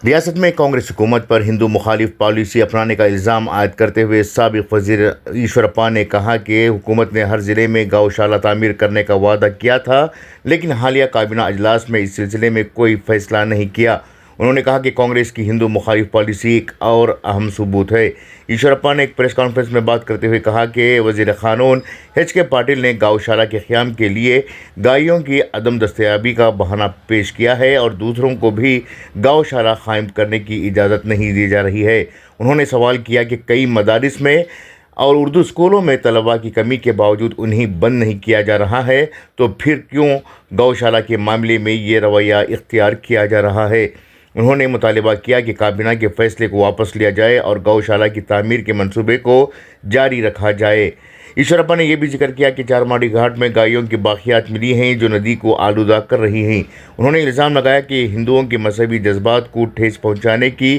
रियासत में कांग्रेस हुकूमत पर हिंदू मुखालिफ पॉलिसी अपनाने का इल्ज़ाम आयद करते हुए साबिक़ वज़ीर ईश्वरप्पा ने कहा कि हुकूमत ने हर ज़िले में गौशाला तामीर करने का वादा किया था, लेकिन हालिया काबीना अजलास में इस सिलसिले में कोई फैसला नहीं किया। उन्होंने कहा कि कांग्रेस की हिंदू मुखालिफ पॉलिसी एक और अहम सबूत है। ईश्वरप्पा ने एक प्रेस कॉन्फ्रेंस में बात करते हुए कहा कि वज़ीर क़ानून एच.के. पाटिल ने गौशाला के क़याम के लिए गायों की अदम दस्तयाबी का बहाना पेश किया है और दूसरों को भी गौशाला कायम करने की इजाज़त नहीं दी जा रही है। उन्होंने सवाल किया कि कई मदारिस में और उर्दू स्कूलों में तलबा की कमी के बावजूद उन्हें बंद नहीं किया जा रहा है, तो फिर क्यों गौशाला के मामले में ये रवैया इख्तियार किया जा रहा है। उन्होंने मुतालिबा किया कि काबीना के फैसले को वापस लिया जाए और गौशाला की तामीर के मंसूबे को जारी रखा जाए। ईश्वरप्पा ने यह भी जिक्र किया कि चारमाड़ी घाट में गायों की बाक़ियात मिली हैं जो नदी को आलूदा कर रही हैं। उन्होंने इल्ज़ाम लगाया कि हिंदुओं के मजहबी जज्बात को ठेस पहुंचाने की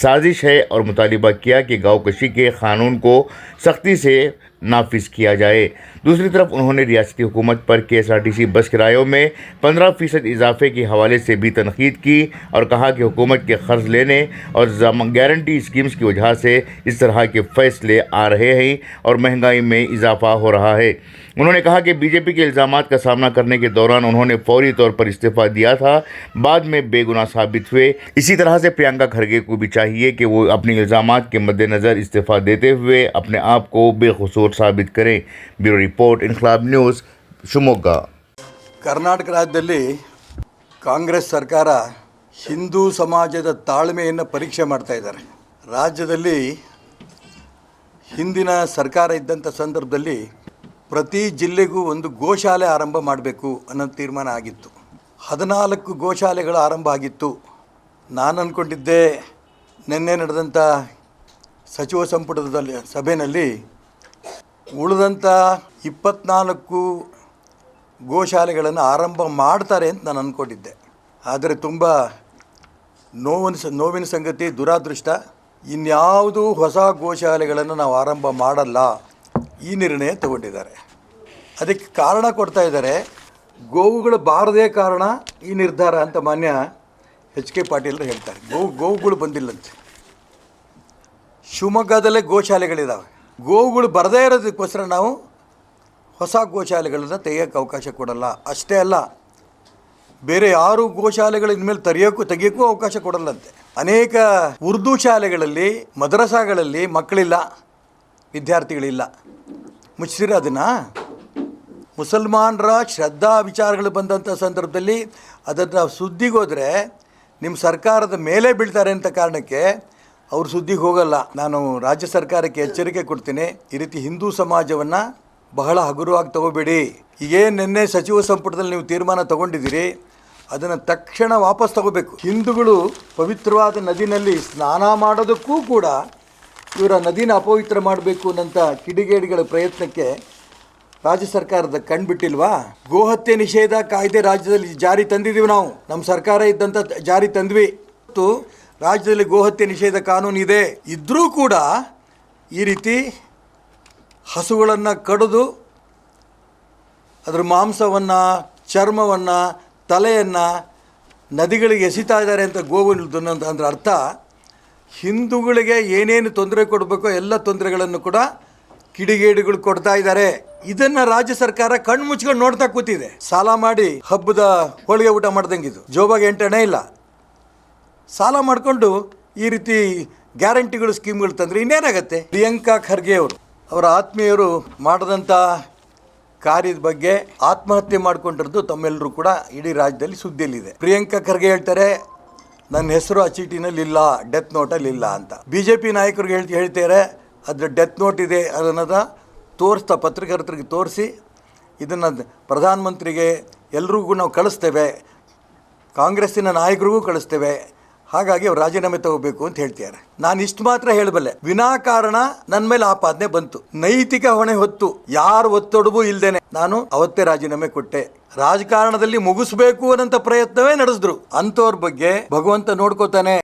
साजिश है और मुतालिबा किया कि गौकशी के क़ानून को सख्ती से नाफिज किया जाए। दूसरी तरफ उन्होंने रियासती हुकूमत पर KSRTC बस किरायों में 15% इजाफे के हवाले से भी तनकीद की और कहा कि हुकूमत के क़र्ज़ लेने और गारंटी स्कीम्स की वजह से इस तरह के फ़ैसले आ रहे हैं और महंगाई में इजाफा हो रहा है। उन्होंने कहा कि बीजेपी के इल्ज़ामात का सामना करने के दौरान उन्होंने फौरी तौर पर इस्तीफ़ा दिया था, बाद में बेगुनाह साबित हुए। इसी तरह से प्रियंका खरगे को भी चाहिए कि वो अपने इल्ज़ामात के मद्देनज़र इस्तीफ़ा देते हुए अपने आप को बेकसूर साबित करें। ब्यूरो रिपोर्ट, इनकलाब न्यूज़, शिवमोग्गा। ಕರ್ನಾಟಕ ರಾಜ್ಯದಲ್ಲಿ ಕಾಂಗ್ರೆಸ್ ಸರ್ಕಾರ ಹಿಂದೂ ಸಮಾಜದ ತಾಳ್ಮೆಯನ್ನು ಪರೀಕ್ಷೆ ಮಾಡ್ತಾ ಇದ್ದಾರೆ. ರಾಜ್ಯದಲ್ಲಿ ಹಿಂದಿನ ಸರ್ಕಾರ ಇದ್ದಂಥ ಸಂದರ್ಭದಲ್ಲಿ ಪ್ರತಿ ಜಿಲ್ಲೆಗೂ ಒಂದು ಗೋಶಾಲೆ ಆರಂಭ ಮಾಡಬೇಕು ಅನ್ನೋ ತೀರ್ಮಾನ ಆಗಿತ್ತು. 14 ಗೋಶಾಲೆಗಳು ಆರಂಭ ಆಗಿತ್ತು. ನಾನು ಅಂದ್ಕೊಂಡಿದ್ದೆ ನಿನ್ನೆ ನಡೆದಂಥ ಸಚಿವ ಸಂಪುಟದ ಸಭೆಯಲ್ಲಿ ಉಳಿದಂಥ 24 ಗೋಶಾಲೆಗಳನ್ನು ಆರಂಭ ಮಾಡ್ತಾರೆ ಅಂತ ನಾನು ಅಂದ್ಕೊಂಡಿದ್ದೆ. ಆದರೆ ತುಂಬ ನೋವಿನ ಸಂಗತಿ, ದುರಾದೃಷ್ಟ, ಇನ್ಯಾವುದೂ ಹೊಸ ಗೋಶಾಲೆಗಳನ್ನು ನಾವು ಆರಂಭ ಮಾಡಲ್ಲ ಈ ನಿರ್ಣಯ ತಗೊಂಡಿದ್ದಾರೆ. ಅದಕ್ಕೆ ಕಾರಣ ಕೊಡ್ತಾ ಇದ್ದಾರೆ, ಗೋವುಗಳು ಬಾರದೇ ಕಾರಣ ಈ ನಿರ್ಧಾರ ಅಂತ ಮಾನ್ಯ H.K. ಪಾಟೀಲ್ ಹೇಳ್ತಾರೆ. ಗೋವುಗಳು ಬಂದಿಲ್ಲಂತೆ. ಶಿವಮೊಗ್ಗದಲ್ಲೇ ಗೋಶಾಲೆಗಳಿದ್ದಾವೆ. ಗೋವುಗಳು ಬರದೇ ಇರೋದಕ್ಕೋಸ್ಕರ ನಾವು ಹೊಸ ಗೋಶಾಲೆಗಳನ್ನು ತೆಗಿಯೋಕ್ಕೆ ಅವಕಾಶ ಕೊಡಲ್ಲ. ಅಷ್ಟೇ ಅಲ್ಲ, ಬೇರೆ ಯಾರು ಗೋಶಾಲೆಗಳು ಇನ್ಮೇಲೆ ತೆಗಿಯೋಕ್ಕೂ ಅವಕಾಶ ಕೊಡಲ್ಲಂತೆ. ಅನೇಕ ಉರ್ದು ಶಾಲೆಗಳಲ್ಲಿ, ಮದ್ರಸಾಗಳಲ್ಲಿ ಮಕ್ಕಳಿಲ್ಲ, ವಿದ್ಯಾರ್ಥಿಗಳಿಲ್ಲ. ಮುಚ್ಚಿಸಿರ ಅದನ್ನು ಮುಸಲ್ಮಾನರ ಶ್ರದ್ಧಾ ವಿಚಾರಗಳು ಬಂದಂಥ ಸಂದರ್ಭದಲ್ಲಿ ಅದನ್ನು ಸುದ್ದಿಗೋದ್ರೆ ನಿಮ್ಮ ಸರ್ಕಾರದ ಮೇಲೆ ಬೀಳ್ತಾರೆ ಅಂತ ಕಾರಣಕ್ಕೆ ಅವ್ರು ಸುದ್ದಿಗೆ ಹೋಗಲ್ಲ. ನಾನು ರಾಜ್ಯ ಸರ್ಕಾರಕ್ಕೆ ಎಚ್ಚರಿಕೆ ಕೊಡ್ತೀನಿ, ಈ ರೀತಿ ಹಿಂದೂ ಸಮಾಜವನ್ನು ಬಹಳ ಹಗುರವಾಗಿ ತಗೋಬೇಡಿ. ಈಗೇನು ನಿನ್ನೆ ಸಚಿವ ಸಂಪುಟದಲ್ಲಿ ನೀವು ತೀರ್ಮಾನ ತಗೊಂಡಿದ್ದೀರಿ, ಅದನ್ನು ತಕ್ಷಣ ವಾಪಸ್ ತಗೋಬೇಕು. ಹಿಂದೂಗಳು ಪವಿತ್ರವಾದ ನದಿನಲ್ಲಿ ಸ್ನಾನ ಮಾಡೋದಕ್ಕೂ ಕೂಡ ಇವರ ನದಿನ ಅಪವಿತ್ರ ಮಾಡಬೇಕು ಅನ್ನೋಂಥ ಕಿಡಿಗೇಡಿಗಳ ಪ್ರಯತ್ನಕ್ಕೆ ರಾಜ್ಯ ಸರ್ಕಾರದ ಕಣ್ಬಿಟ್ಟಿಲ್ವಾ? ಗೋಹತ್ಯೆ ನಿಷೇಧ ಕಾಯ್ದೆ ರಾಜ್ಯದಲ್ಲಿ ಜಾರಿ ತಂದಿದ್ದೀವಿ ನಾವು, ನಮ್ಮ ಸರ್ಕಾರ ಇದ್ದಂಥ ಜಾರಿ ತಂದ್ವಿ. ಮತ್ತು ರಾಜ್ಯದಲ್ಲಿ ಗೋಹತ್ಯೆ ನಿಷೇಧ ಕಾನೂನು ಇದೆ. ಇದ್ದರೂ ಕೂಡ ಈ ರೀತಿ ಹಸುಗಳನ್ನು ಕಡಿದು ಅದರ ಮಾಂಸವನ್ನು, ಚರ್ಮವನ್ನು, ತಲೆಯನ್ನು ನದಿಗಳಿಗೆ ಎಸಿತಾ ಇದ್ದಾರೆ ಅಂತ ಗೋವಿನ ಅಂದ್ರೆ ಅರ್ಥ ಹಿಂದೂಗಳಿಗೆ ಏನೇನು ತೊಂದರೆ ಕೊಡಬೇಕೋ ಎಲ್ಲ ತೊಂದರೆಗಳನ್ನು ಕೂಡ ಕಿಡಿಗೇಡಿಗಳು ಕೊಡ್ತಾ ಇದ್ದಾರೆ. ಇದನ್ನು ರಾಜ್ಯ ಸರ್ಕಾರ ಕಣ್ಣು ಮುಚ್ಕೊಂಡು ನೋಡ್ತಾ ಕೂತಿದೆ. ಸಾಲ ಮಾಡಿ ಹಬ್ಬದ ಹೋಳಿಗೆ ಊಟ ಮಾಡ್ದಂಗಿದು, ಜೋಬಾಗೆ 8 ಅಣೆ ಇಲ್ಲ. ಸಾಲ ಮಾಡಿಕೊಂಡು ಈ ರೀತಿ ಗ್ಯಾರಂಟಿಗಳು, ಸ್ಕೀಮ್ಗಳು ತಂದರೆ ಇನ್ನೇನಾಗತ್ತೆ? ಪ್ರಿಯಂಕಾ ಖರ್ಗೆ ಅವರ ಆತ್ಮೀಯರು ಮಾಡಿದಂಥ ಕಾರ್ಯದ ಬಗ್ಗೆ ಆತ್ಮಹತ್ಯೆ ಮಾಡಿಕೊಂಡಿರೋದು ತಮ್ಮೆಲ್ಲರೂ ಕೂಡ ಇಡೀ ರಾಜ್ಯದಲ್ಲಿ ಸುದ್ದಿಯಲ್ಲಿದೆ. ಪ್ರಿಯಂಕಾ ಖರ್ಗೆ ಹೇಳ್ತಾರೆ, ನನ್ನ ಹೆಸರು ಆ ಚೀಟಿನಲ್ಲಿ ಇಲ್ಲ, ಡೆತ್ ನೋಟಲ್ಲಿ ಇಲ್ಲ ಅಂತ. BJP ನಾಯಕರಿಗೆ ಹೇಳ್ತಾರೆ ಅದರ ಡೆತ್ ನೋಟ್ ಇದೆ, ಅದನ್ನು ತೋರಿಸ್ತಾ ಪತ್ರಕರ್ತರಿಗೆ ತೋರಿಸಿ ಇದನ್ನು ಪ್ರಧಾನಮಂತ್ರಿಗೆ ಎಲ್ರಿಗೂ ನಾವು ಕಳಿಸ್ತೇವೆ, ಕಾಂಗ್ರೆಸ್ಸಿನ ನಾಯಕರಿಗೂ ಕಳಿಸ್ತೇವೆ, ಹಾಗಾಗಿ ಅವ್ರು ರಾಜೀನಾಮೆ ತಗೋಬೇಕು ಅಂತ ಹೇಳ್ತಿದ್ದಾರೆ. ನಾನು ಇಷ್ಟು ಮಾತ್ರ ಹೇಳಬಲ್ಲೆ, ವಿನಾಕಾರಣ ನನ್ನ ಮೇಲೆ ಆಪಾದನೆ ಬಂತು, ನೈತಿಕ ಹೊಣೆ ಹೊತ್ತು ಯಾರು ಒತ್ತಡವೂ ಇಲ್ದೇನೆ ನಾನು ಅವತ್ತೇ ರಾಜೀನಾಮೆ ಕೊಟ್ಟೆ. ರಾಜಕಾರಣದಲ್ಲಿ ಮುಗಿಸ್ಬೇಕು ಅನ್ನೋಂಥ ಪ್ರಯತ್ನವೇ ನಡೆಸಿದ್ರು. ಅಂಥವ್ರ ಬಗ್ಗೆ ಭಗವಂತ ನೋಡ್ಕೋತಾನೆ.